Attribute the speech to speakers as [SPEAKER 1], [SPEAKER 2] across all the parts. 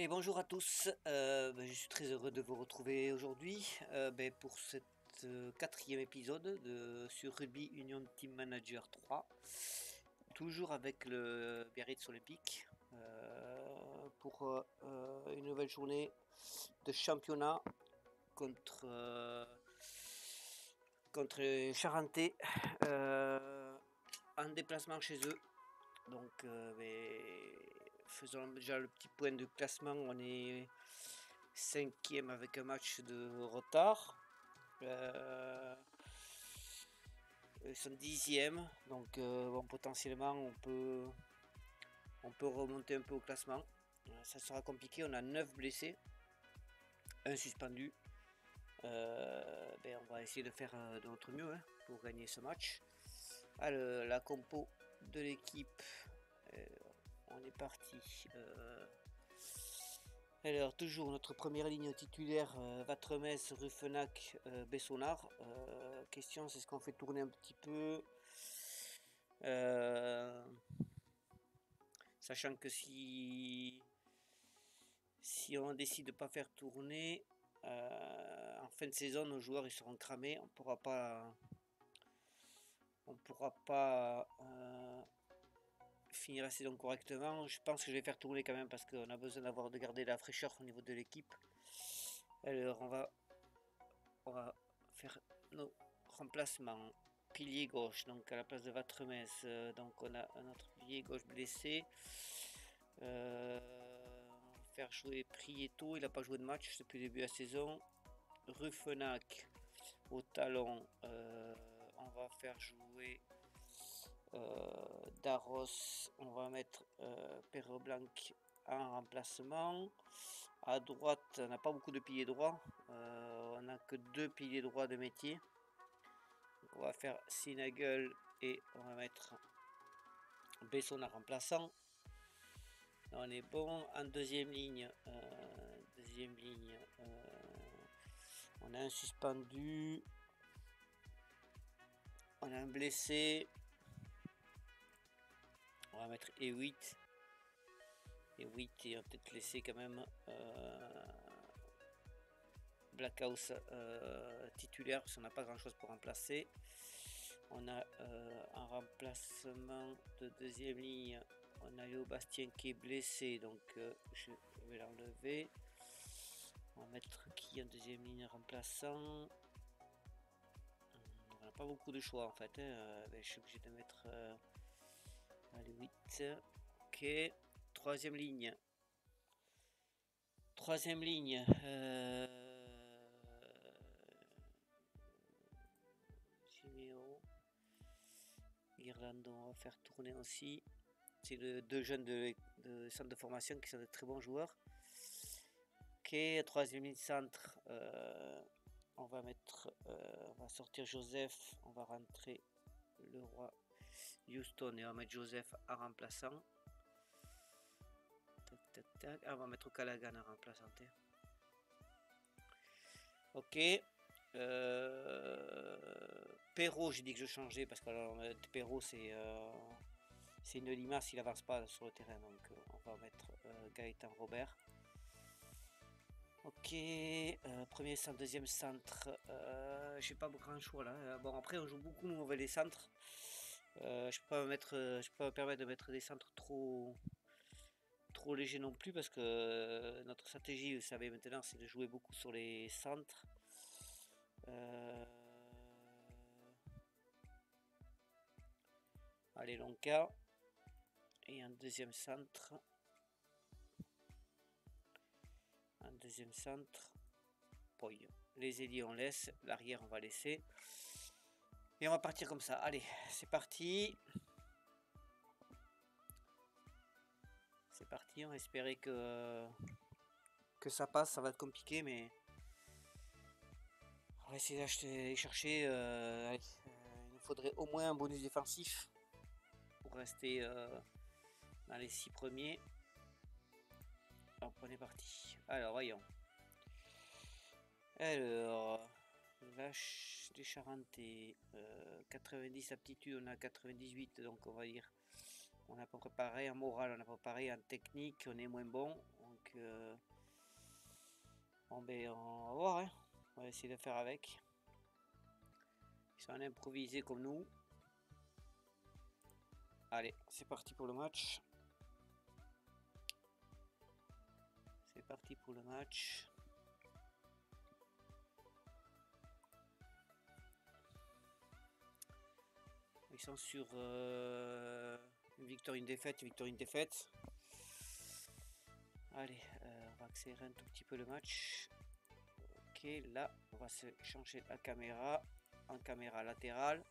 [SPEAKER 1] Et bonjour à tous, je suis très heureux de vous retrouver aujourd'hui pour cet quatrième épisode sur Rugby Union Team Manager 3, toujours avec le Biarritz Olympique pour une nouvelle journée de championnat contre les Charentais en déplacement chez eux. Donc, faisons déjà le petit point de classement. On est 5e avec un match de retard. Ils sont 10e, donc potentiellement on peut remonter un peu au classement. Ça sera compliqué. On a 9 blessés, un suspendu. On va essayer de faire de notre mieux pour gagner ce match. Alors, la compo de l'équipe. On est parti. Alors, toujours notre première ligne titulaire, Vatremes, Ruffenac, Bessonard. Question, c'est ce qu'on fait tourner un petit peu. Sachant que si on décide de ne pas faire tourner, en fin de saison, nos joueurs ils seront cramés. On pourra pas finir la saison correctement. Je pense que je vais faire tourner quand même parce qu'on a besoin de garder la fraîcheur au niveau de l'équipe. Alors on va faire nos remplacements. Pilier gauche, donc à la place de Vatremes, donc on a un autre pilier gauche blessé. On va faire jouer Prieto, il n'a pas joué de match depuis le début de la saison. Ruffenac au talon, on va faire jouer Darros, on va mettre Perro Blanc en remplacement. À droite, on n'a pas beaucoup de piliers droits, on n'a que 2 piliers droits de métier. Donc on va faire Sinagel et on va mettre Besson en remplaçant. On est bon. En deuxième ligne, on a un suspendu, on a un blessé. On va mettre E8. Et on va peut-être laisser quand même Blackhouse titulaire parce qu'on n'a pas grand chose pour remplacer. On a un remplacement de deuxième ligne. On a Léo Bastien qui est blessé, donc je vais l'enlever. On va mettre qui en deuxième ligne remplaçant. On n'a pas beaucoup de choix en fait. Je suis obligé de mettre le 8. Ok. Troisième ligne. Siméo. Irlande, on va faire tourner aussi. C'est les deux jeunes de centre de formation qui sont de très bons joueurs. Ok, troisième ligne centre. On va sortir Joseph. On va rentrer le roi Houston et on va mettre Joseph en remplaçant. On va mettre Callaghan en remplaçant. Ok. Perrault, j'ai dit que je changeais parce que Perrault c'est une limace, il avance pas sur le terrain, donc on va mettre Gaëtan Robert. Ok, premier centre, deuxième centre, j'ai pas grand choix là. Bon, après on joue beaucoup nous mauvais les centres. Je peux pas me permettre de mettre des centres trop légers non plus parce que notre stratégie, vous savez maintenant, c'est de jouer beaucoup sur les centres. Allez, Lonka. Et un deuxième centre. Poy. Les ailiers on laisse, l'arrière on va laisser. Et on va partir comme ça. Allez, c'est parti. C'est parti, on va espérer que ça passe, ça va être compliqué, mais on va essayer d'aller chercher. Il nous faudrait au moins un bonus défensif pour rester dans les 6 premiers. Hop, on est parti. Alors, voyons. Alors, vache des Charentais, 90 aptitudes, on a 98, donc on va dire on a pas préparé en moral, on a préparé en technique, on est moins bon, donc bon ben on va voir, hein. On va essayer de faire avec. Ils sont improvisés comme nous. Allez, c'est parti pour le match. C'est parti pour le match. Ils sont sur une victoire, une défaite, une victoire, une défaite. Allez, on va accélérer un tout petit peu le match. Ok, là, on va se changer la caméra en caméra latérale.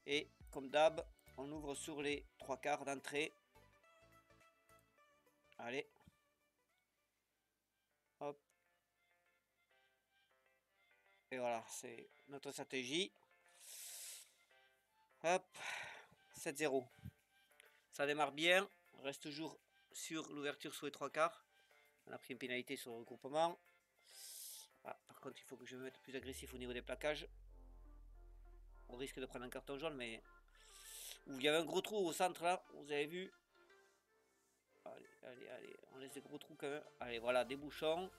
[SPEAKER 1] Et comme d'hab, on ouvre sur les 3/4 d'entrée. Allez. Hop. Et voilà, c'est notre stratégie. Hop. 7-0. Ça démarre bien. On reste toujours sur l'ouverture sur les 3/4. On a pris une pénalité sur le regroupement. Ah, par contre, il faut que je me mette plus agressif au niveau des plaquages. On risque de prendre un carton jaune, mais... Où il y avait un gros trou au centre là, vous avez vu. Allez, allez, allez, on laisse des gros trous quand même. Allez, voilà, des bouchons.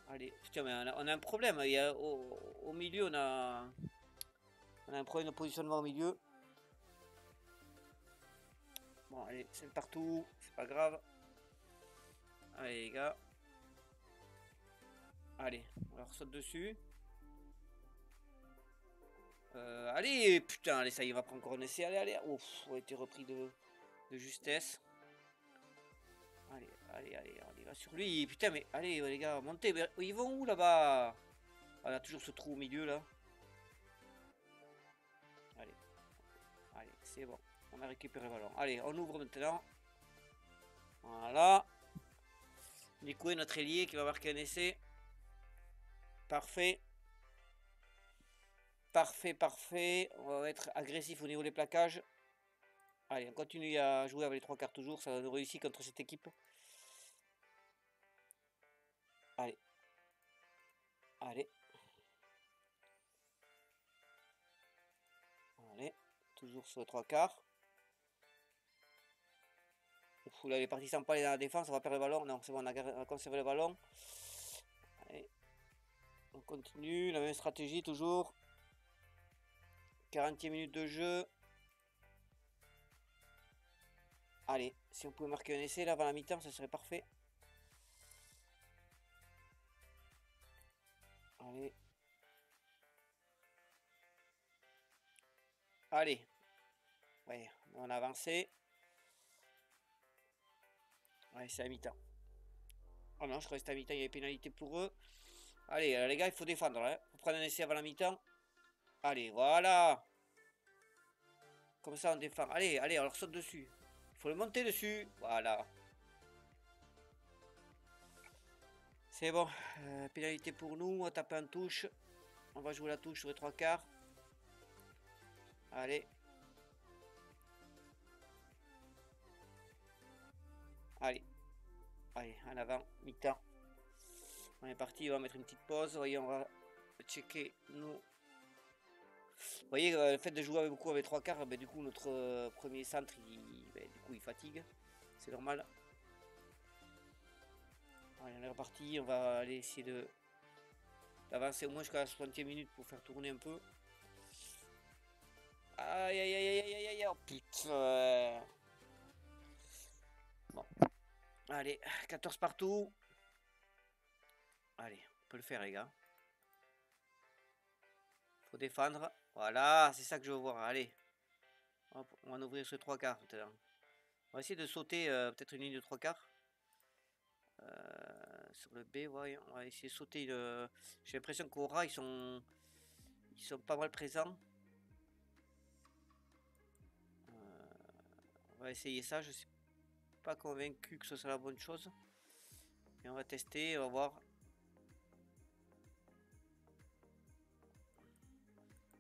[SPEAKER 1] Allez, putain, mais on a un problème. Il y a, au milieu, on a un problème de positionnement au milieu. Bon, allez, c'est partout, c'est pas grave. Allez, les gars. Allez, on leur saute dessus. Allez, putain, allez, ça y est, on va prendre encore un essai. Allez, allez. Ouf, on a été repris de justesse. Allez, allez, allez, on y va sur lui. Putain, mais allez, les gars, montez. Mais ils vont où là-bas? On a toujours ce trou au milieu là. Allez, allez, c'est bon. On a récupéré le ballon. Allez, on ouvre maintenant. Voilà. Nico est notre ailier qui va marquer un essai. Parfait. Parfait, parfait. On va être agressif au niveau des plaquages. Allez, on continue à jouer avec les 3/4 toujours. Ça nous réussit contre cette équipe. Allez. Allez. Allez. Toujours sur les 3/4. Ouf, là, il est parti sans pas aller dans la défense. On va perdre le ballon. Non, c'est bon, on a conservé le ballon. Allez. On continue. La même stratégie toujours. 40e minute de jeu. Allez, si on pouvait marquer un essai là avant la mi-temps, ça serait parfait. Allez. Allez. Ouais, on a avancé. Ouais, c'est à mi-temps. Oh non, je crois que c'était à mi-temps, il y avait pénalité pour eux. Allez, les gars, il faut défendre. Hein. Faut prendre un essai avant la mi-temps. Allez, voilà. Comme ça, on défend. Allez, allez, on leur saute dessus. Il faut le monter dessus. Voilà. C'est bon. Pénalité pour nous. On va taper en touche. On va jouer la touche sur les 3/4. Allez. Allez. Allez, en avant. Mi-temps. On est parti. On va mettre une petite pause. Voyez, on va checker nous. Vous voyez, le fait de jouer beaucoup avec 3/4, ben, du coup, notre premier centre, il fatigue. C'est normal. Allez, on est reparti. On va aller essayer d'avancer au moins jusqu'à la 60e minute pour faire tourner un peu. Aïe, aïe, aïe, aïe, aïe, aïe, oh putain. Bon. Allez, 14 partout. Allez, on peut le faire, les gars. Faut défendre. Voilà, c'est ça que je veux voir. Allez. Hop, on va en ouvrir ce 3/4 maintenant. On va essayer de sauter peut-être une ligne de 3/4. Sur le B, ouais, on va essayer de sauter. J'ai l'impression qu'au ras, ils sont pas mal présents. On va essayer ça. Je suis pas convaincu que ce soit la bonne chose. Et on va tester, on va voir.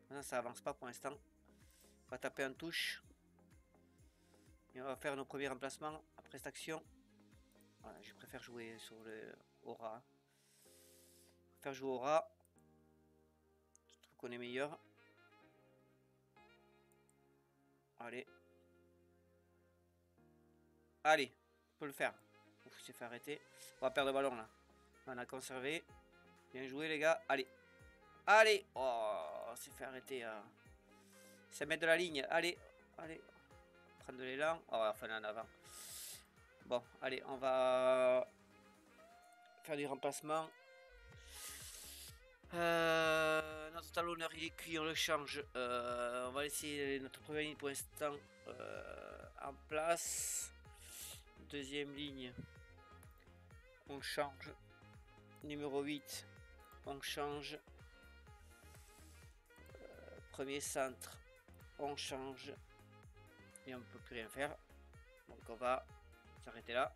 [SPEAKER 1] Non, ça avance pas pour l'instant. On va taper en touche. Et on va faire nos premiers remplacements après cette action. Voilà, je préfère jouer sur le aura. Je préfère jouer au rat. Je trouve qu'on est meilleur. Allez. Allez, on peut le faire. Ouf. s'est fait arrêter. On va perdre le ballon là. On a conservé. Bien joué les gars. Allez. Allez. Oh, on s'est fait arrêter à 5 mètres de la ligne. Allez. Allez. Prendre de l'élan. Oh, enfin en avant. Bon, allez, on va faire du remplacement. Notre talonneur il est cuit, on le change. On va laisser notre première ligne pour l'instant en place. Deuxième ligne, on change. Numéro 8, on change. Premier centre, on change. Et on ne peut plus rien faire. Donc on va s'arrêter là.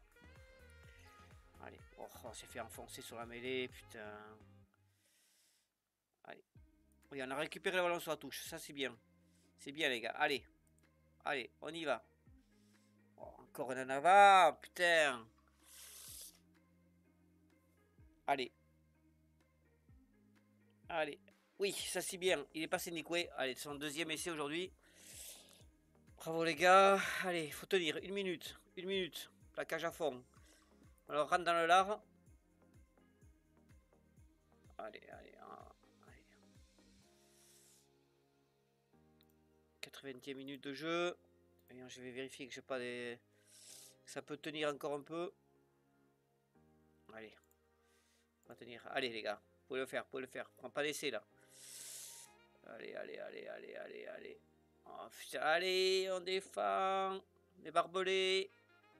[SPEAKER 1] Allez, oh, on s'est fait enfoncer sur la mêlée, putain. Allez. Oui, on a récupéré le ballon sur la touche, ça c'est bien. C'est bien les gars, allez. Allez, on y va. Oh, encore un en avant, putain. Allez. Allez. Oui, ça c'est bien. Il est passé Nikwe. Allez, son deuxième essai aujourd'hui. Bravo les gars. Allez, il faut tenir. Une minute. Une minute. Plaquage à fond. Alors, rentre dans le lard. Allez, allez. Allez. 80e minute de jeu. Et je vais vérifier que j'ai pas des... Ça peut tenir encore un peu. Allez. On va tenir. Allez les gars. Vous pouvez le faire, vous pouvez le faire. Prends pas d'essai là. Allez, allez, allez, allez, allez, allez. Oh, putain, allez, on défend. Les barbelés.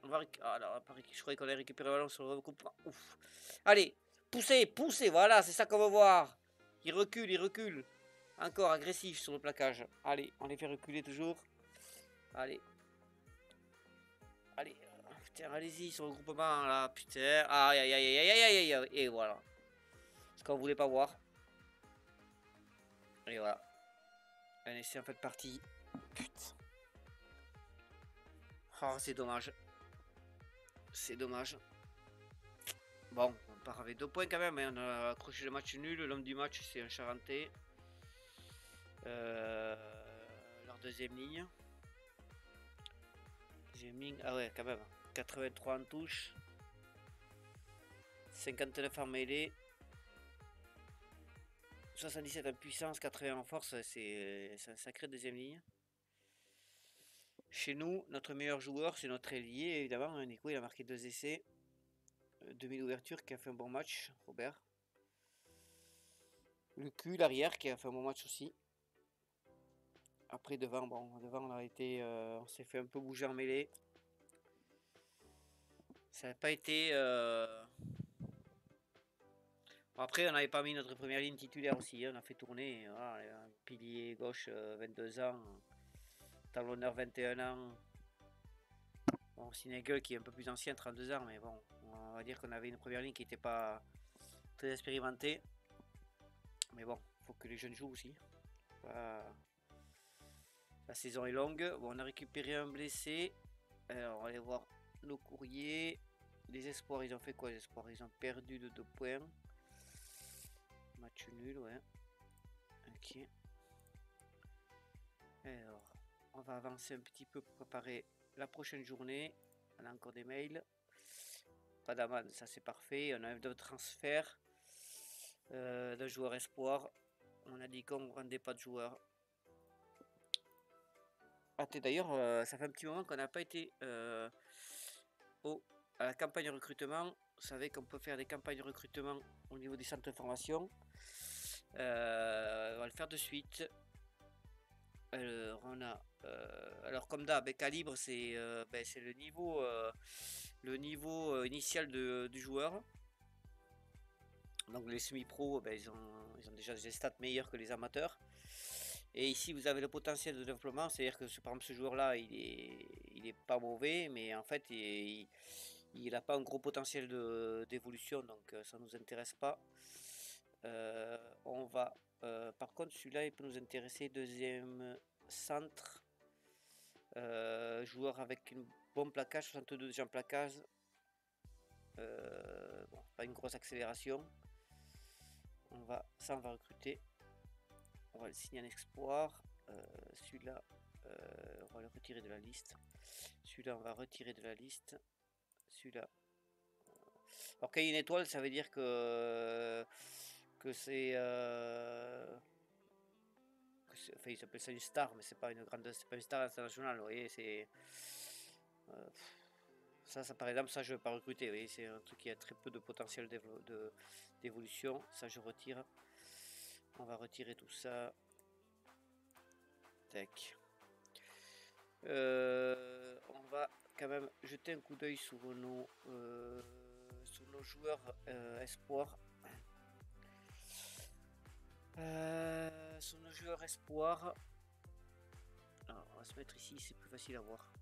[SPEAKER 1] On va alors, je croyais qu'on allait récupérer le ballon sur le recoupement. Ouf. Allez, poussez, poussez. Voilà, c'est ça qu'on veut voir. Il recule, il recule. Encore agressif sur le plaquage. Allez, on les fait reculer toujours. Allez. Allez. Putain, allez-y sur le groupement là. Putain. Aïe, aïe, aïe, aïe, aïe, aïe, aïe. Et voilà. Ce qu'on voulait pas voir. Et voilà. Un essai en fait partie. Putain. Oh, c'est dommage. C'est dommage. Bon, on part avec 2 points quand même. Hein. On a accroché le match nul. L'homme du match, c'est un Charentais. Leur deuxième ligne. Deuxième ligne. Ah ouais, quand même. 83 en touche. 59 en mêlée. 77 en puissance, 80 en force. C'est un sacré deuxième ligne. Chez nous, notre meilleur joueur, c'est notre ailier, évidemment. Nico, il a marqué 2 essais. 2000 ouvertures, qui a fait un bon match, Robert. Le cul, l'arrière, qui a fait un bon match aussi. Après, devant, bon, devant, on a été, on s'est fait un peu bouger en mêlée. Ça n'a pas été... Bon, après, on n'avait pas mis notre première ligne titulaire aussi. Hein. On a fait tourner. Voilà, un pilier gauche, 22 ans. Talonneur, 21 ans. Bon, Sinegel qui est un peu plus ancien, 32 ans. Mais bon, on va dire qu'on avait une première ligne qui n'était pas très expérimentée. Mais bon, il faut que les jeunes jouent aussi. La saison est longue. Bon, on a récupéré un blessé. Alors, on va aller voir nos courriers. Les espoirs, ils ont fait quoi les espoirs? Ils ont perdu de 2 points. Match nul, ouais. Ok. Alors, on va avancer un petit peu pour préparer la prochaine journée. On a encore des mails. Pas d'amende, ça c'est parfait. On a un transfert d'un joueur espoir. On a dit qu'on ne rendait pas de joueurs. Ah, d'ailleurs, ça fait un petit moment qu'on n'a pas été à la campagne de recrutement. Vous savez qu'on peut faire des campagnes de recrutement au niveau des centres de formation. On va le faire de suite. Alors, on a, alors comme d'hab, Calibre, c'est le niveau initial du joueur. Donc les semi-pro, ils ont déjà des stats meilleures que les amateurs. Et ici, vous avez le potentiel de développement, c'est-à-dire que par exemple ce joueur-là, il est pas mauvais, mais en fait, il n'a pas un gros potentiel d'évolution, donc ça ne nous intéresse pas. On va, par contre, celui-là, il peut nous intéresser. Deuxième centre, joueur avec un bon plaquage, 62 déjà en plaquage. Bon, pas une grosse accélération. Ça, on va recruter. On va le signer en espoir. Celui-là, on va le retirer de la liste. Celui-là, on va retirer de la liste. Celui-là, Alors quand il y a une étoile, ça veut dire que c'est enfin, ils s'appellent ça une star, mais c'est pas une grande, c'est pas une star internationale, vous voyez, c'est euh, ça par exemple, ça je vais pas recruter, vous voyez, c'est un truc qui a très peu de potentiel d'évolution, ça je retire. On va retirer tout ça. Tac. On va quand même jeter un coup d'œil sur nos joueurs espoirs. Sur nos joueurs espoirs. Alors, on va se mettre ici, c'est plus facile à voir.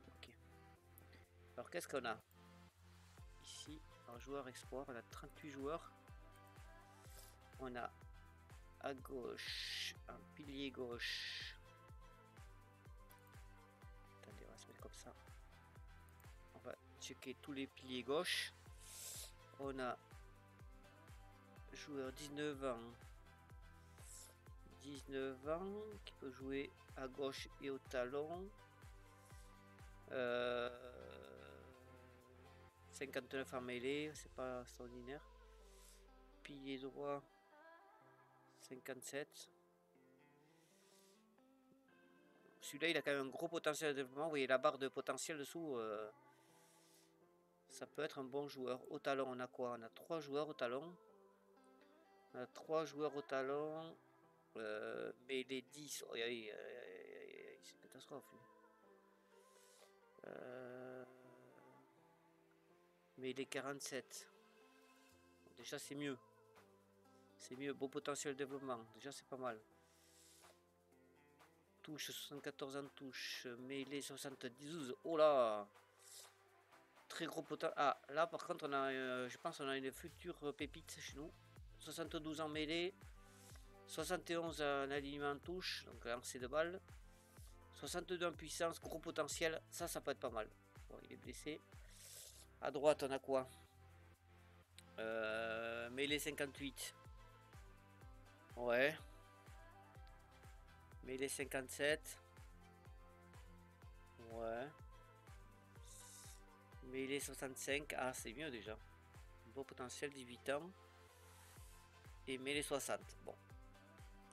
[SPEAKER 1] Ok. Alors qu'est-ce qu'on a ici? Un joueur espoir, on a 38 joueurs. On a à gauche un pilier gauche. Attendez, on va se mettre comme ça. On va checker tous les piliers gauche. On a joueur 19 ans. 19 ans qui peut jouer à gauche et au talon. 59 en mêlée, c'est pas extraordinaire. Pilier droit 57. Celui-là il a quand même un gros potentiel de développement. Vous voyez la barre de potentiel dessous. Ça peut être un bon joueur. Au talon on a quoi? On a 3 joueurs au talon. On a 3 joueurs au talon. Mais les 10. Oh, c'est une catastrophe. Mais les 47. Déjà c'est mieux. C'est mieux, beau potentiel de développement. Déjà c'est pas mal. Touche 74 en touche. Mêlée 72. Oh là! Très gros potentiel. Ah là par contre on a je pense on a une future pépite chez nous. 72 en mêlée. 71 en alignement en touche. Donc lancer de balle. 62 en puissance, gros potentiel. Ça peut être pas mal. Bon, il est blessé. À droite on a quoi? Mêlée 58. Ouais. Mêlée 57. Ouais. Mêlée 65. Ah, c'est mieux déjà. Beau potentiel, 18 ans. Et mêlée 60. Bon.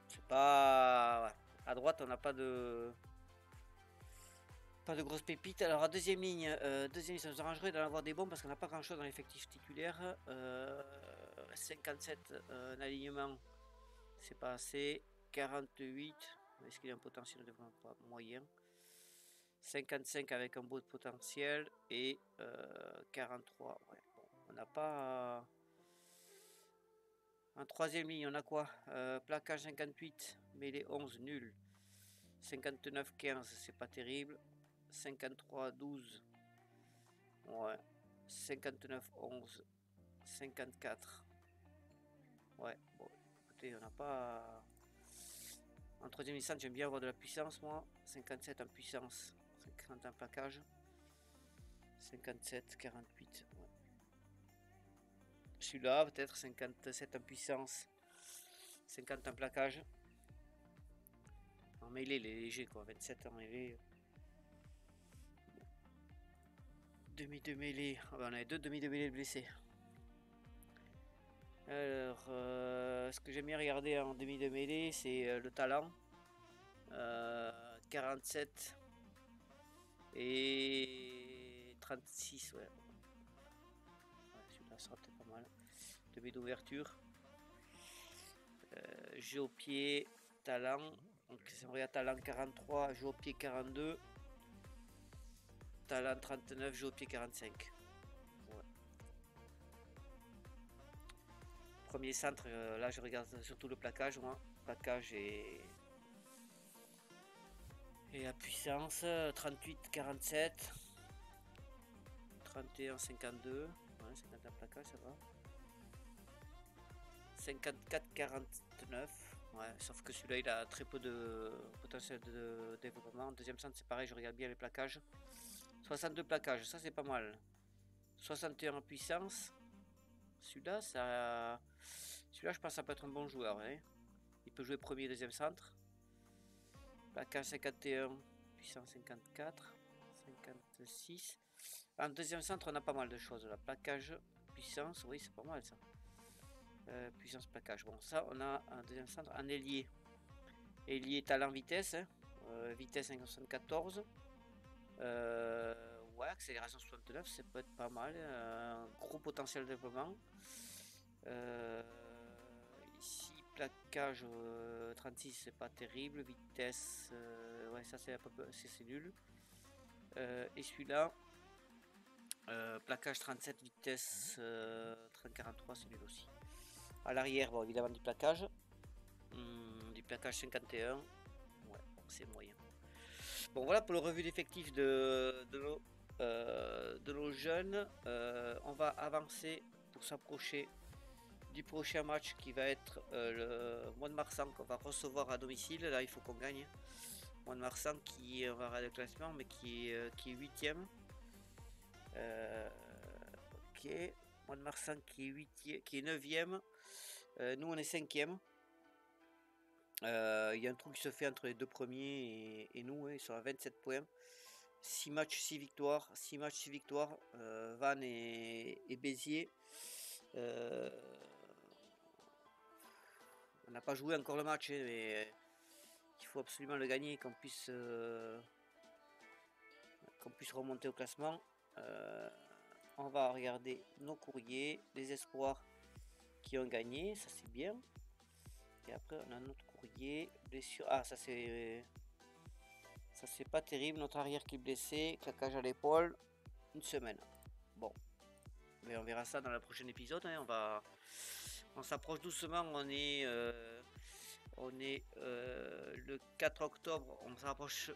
[SPEAKER 1] C'est pas... Ouais. À droite, on n'a pas de... Pas de grosses pépites. Alors, à deuxième ligne, ça nous arrangerait d'en avoir des bons parce qu'on n'a pas grand chose dans l'effectif titulaire. 57 en alignement. C'est pas assez. 48. Est-ce qu'il y a un potentiel de développement moyen? 55 avec un beau potentiel et 43. Ouais, bon, on n'a pas. En troisième ligne, on a quoi? Plaquage 58, mêlée 11, nul. 59, 15, c'est pas terrible. 53, 12. Ouais. 59, 11. 54. Ouais, bon, écoutez, on n'a pas. En troisième licence, j'aime bien avoir de la puissance, moi. 57 en puissance. 50 en plaquage. 57, 48. Ouais. Celui-là, peut-être 57 en puissance. 50 en plaquage. En mêlée, il est léger, quoi. 27 en mêlée. Demi de mêlée. Ah ben, on a deux demi de mêlée blessés. Alors, ce que j'aime bien regarder en demi de mêlée, c'est le talent. 47 et 36, ouais. Celui-là sera peut-être pas mal. Demi d'ouverture. Jeu au pied, talent. Donc si on regarde talent 43, jeu au pied 42. Talent 39, jeu au pied 45. Ouais. Premier centre, là je regarde surtout le plaquage, moi. Plaquage et la puissance. 38, 47. 31, 52. Ouais, 50 en plaquage, ça va. 54, 49. Ouais, sauf que celui-là il a très peu de potentiel de développement. Deuxième centre c'est pareil, je regarde bien les plaquages. 62 plaquages, ça c'est pas mal. 61 en puissance. Celui-là, celui-là je pense que ça peut être un bon joueur. Hein. Il peut jouer premier et deuxième centre. Plaquage 51, puissance 54, 56. En deuxième centre, on a pas mal de choses là. Plaquage, puissance, oui, c'est pas mal ça. Puissance, plaquage. Bon, ça, on a un deuxième centre. Un ailier. Ailier talent vitesse. Hein. Vitesse 574. Ouais, accélération 69, ça peut être pas mal. Gros potentiel de développement. Ici, plaquage 36, c'est pas terrible. Vitesse, ouais, ça c'est nul. Et celui-là, plaquage 37, vitesse 30-43, c'est nul aussi. À l'arrière, bon, évidemment du plaquage. Du plaquage 51. Ouais, c'est moyen. Bon, voilà pour le revue d'effectifs de nos jeunes. On va avancer pour s'approcher du prochain match qui va être le mois de Marsan qu'on va recevoir à domicile. Là, il faut qu'on gagne. Mois de Marsan qui, on va regarder le classement, mais qui est 8ème. Ok. Mois de Marsan qui est 8e, qui est 9ème. Nous, on est 5ème. Il y a un trou qui se fait entre les deux premiers et nous, hein, ils sont à 27 points. 6 matchs, 6 victoires. 6 matchs, 6 victoires. Vannes et Béziers. On n'a pas joué encore le match, hein, mais il faut absolument le gagner, qu'on puisse remonter au classement. On va regarder nos courriers, les espoirs qui ont gagné, ça c'est bien. Et après on a notre courrier, blessure. Ah, ça c'est pas terrible, notre arrière qui est blessé, claquage à l'épaule, une semaine. Bon, mais on verra ça dans le prochain épisode. Hein. On s'approche doucement, on est le 4 octobre, on s'approche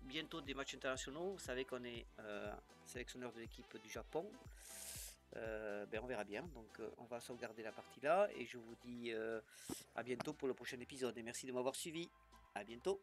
[SPEAKER 1] bientôt des matchs internationaux. Vous savez qu'on est sélectionneur de l'équipe du Japon. On verra bien. Donc on va sauvegarder la partie là et je vous dis à bientôt pour le prochain épisode. Et merci de m'avoir suivi. À bientôt.